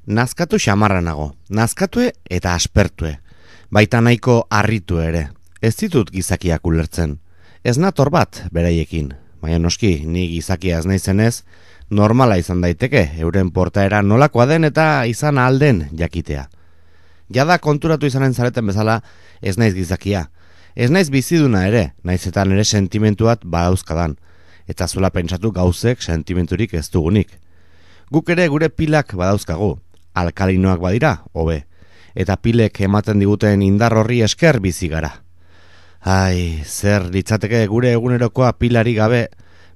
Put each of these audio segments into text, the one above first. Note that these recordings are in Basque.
Nazkatu xamarra nago, nazkatue eta aspertue, baita nahiko harritu ere. Ez ditut gizakiak ulertzen. Ez nator bat beraiekin, baina noski, ni gizakia ez naizenez, normala izan daiteke, euren portaera nolakoa den eta izan alden jakitea. Jada konturatu izanen zareten bezala, ez naiz gizakia. Ez naiz biziduna ere, naiz eta nire sentimentuat badauzkadan, eta zula pentsatu gauzek sentimenturik ez dugunik. Guk ere gure pilak badauzkagu, alkalinoak badira, hobe, eta pilek ematen diguten indar horri esker bizi gara. Ai, zer litzateke gure egunerokoa pilari gabe,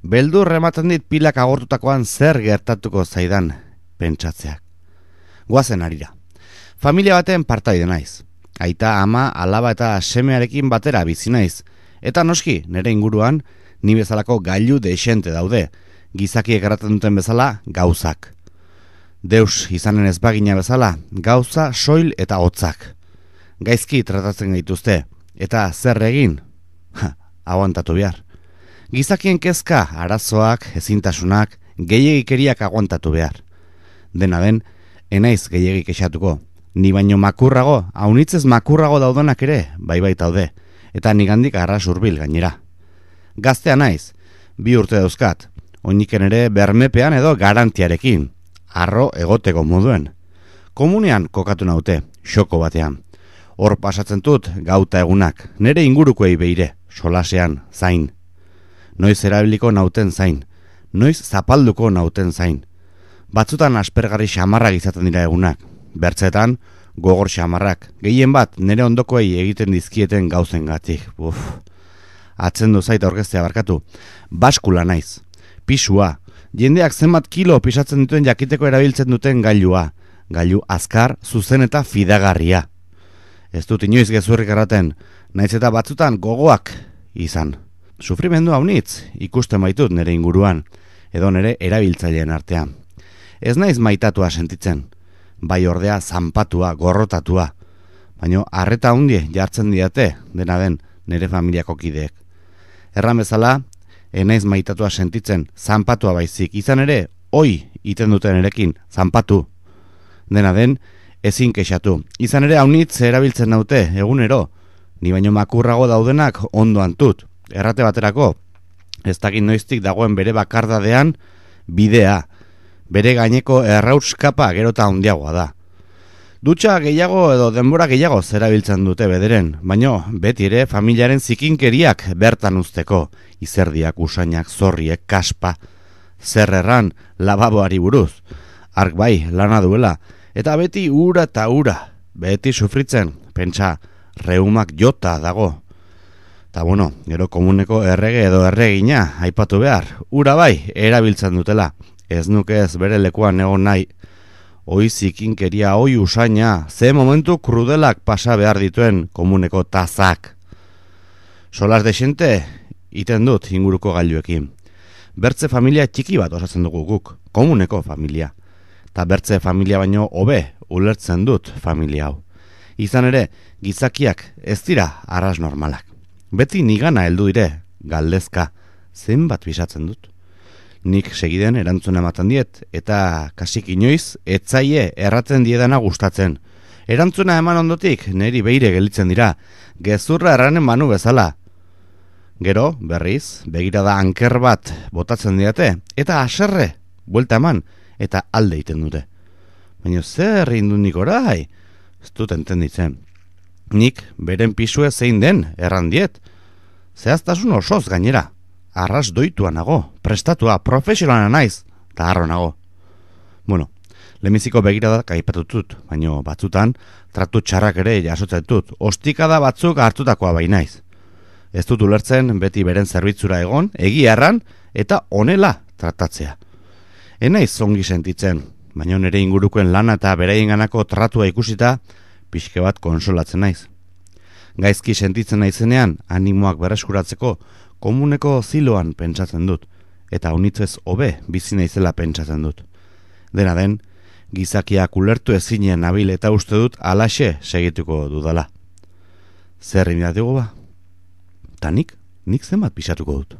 beldur ematen dit pilak agortutakoan zer gertatuko zaidan pentsatzeak. Goazen harira. Familia baten partaide naiz. Aita, ama, alaba eta semearekin batera bizi naiz. Eta noski, nire inguruan, ni bezalako gailu deixente daude. Gizakiek erraten duten bezala, gauzak. Deus izanen ez bagina bezala, gauza, soil eta hotzak. Gaizki tratatzen gaituzte, eta zer egin? Aguantatu behar. Gizakien kezka, arazoak, ezintasunak, gehiegikeriak aguantatu behar. Dena den, enaiz gehiegik esatuko. Ni baino makurrago, haunitzez makurrago daudenak ere, bai daude, eta nigandik arras hurbil gainera. Gaztea naiz, 2 urte dauzkat, oiniken ere bermepean edo garantiarekin, arro egoteko moduen. Komunean kokatu naute, xoko batean. Hor pasatzen dut gauta egunak, nire ingurukoei beire, solasean, zain. Noiz erabiliko nauten zain, noiz zapalduko nauten zain. Batzutan aspergarri xamarrak izaten dira egunak, bertzetan gogor xamarrak, gehien bat nire ondokoei egiten dizkieten gauzengatik. Atzendu zait aurkeztea barkatu, baskula naiz, pisua, jendeak zenbat kilo pisatzen dituen jakiteko erabiltzen duten gailua, gailu azkar, zuzen eta fidagarria. Ez dut inoiz gezurrik erraten, naiz eta batzutan gogoak izan. Sufrimendu haunitz ikusten baitut nire inguruan, edo nire erabiltzaileen artean. Ez naiz maitatua sentitzen, bai ordea zanpatua, gorrotatua, baino arreta hundie jartzen diate, dena den nire familiako kideek. Erran bezala, enaiz maitatua sentitzen, zanpatua baizik, izan ere, oi iten duten erekin, zanpatu. Dena den, ezin kexatu. Izan ere haunitz erabiltzen naute, egunero, ni baino makurrago daudenak ondo antut. Errate baterako, ez dakit noiztik dagoen bere bakardadean, bidea, bere gaineko errauskapa gerota handiagoa da. Dutxa gehiago edo denbora gehiago zerabiltzen dute bederen, baino beti ere familiaren zikinkeriak bertan uzteko, izerdiak, usainak, zorriek, kaspa, zer erran lababoari buruz, ark bai lana duela, eta beti ura eta ura, beti sufritzen, pentsa, reumak jota dago. Eta bueno, gero komuneko errege edo erregina, aipatu behar, ura bai, erabiltzen dutela, ez nuke ez bere lekuan egon nahi, oi zikinkeria, oi usaina, ze momentu krudelak pasa behar dituen komuneko tazak. Solas desente, iten dut inguruko gailuekin. Bertze familia txiki bat osatzen dugu guk, komuneko familia. Ta bertze familia baino hobe ulertzen dut familia hau. Izan ere, gizakiak ez dira arras normalak. Beti nigana heldu dire, galdezka, zenbat bisatzen dut. Nik segiden erantzuna ematen diet, eta kasik inoiz, etzaie erratzen diedana gustatzen. Erantzuna eman ondotik, neri beire gelitzen dira, gezurra erranen manu bezala. Gero, berriz, begirada anker bat botatzen diate, eta haserre, buelta eman, eta alde iten dute. Baina zer indun nik orai? Ez dut entenditzen. Nik beren pisue zein den erran diet. Zehaztasun osoz gainera. Arras doitua nago, prestatua, profesionala naiz, eta harro nago. Bueno, lehenbiziko begiradak aipatutut, baina batzutan tratu txarrak ere jasotzen dut, ostikada batzuk hartutakoa bai naiz. Ez dut ulertzen beti beren zerbitzura egon, egia erran eta honela tratatzea. Enaiz ongi sentitzen, baina nire ingurukoen lana eta beraienganako tratua ikusita, pixke bat konsolatzen naiz. Gaizki sentitzen naizenean, animoak berreskuratzeko, komuneko ziloan pentsatzen dut, eta unitzez hobe bizi naizela pentsatzen dut. Dena den, gizakiak ulertu ezinen nabil eta uste dut alaxe segituko dudala. Zer inda dugu ba? Ta nik zenbat pisatuko dut.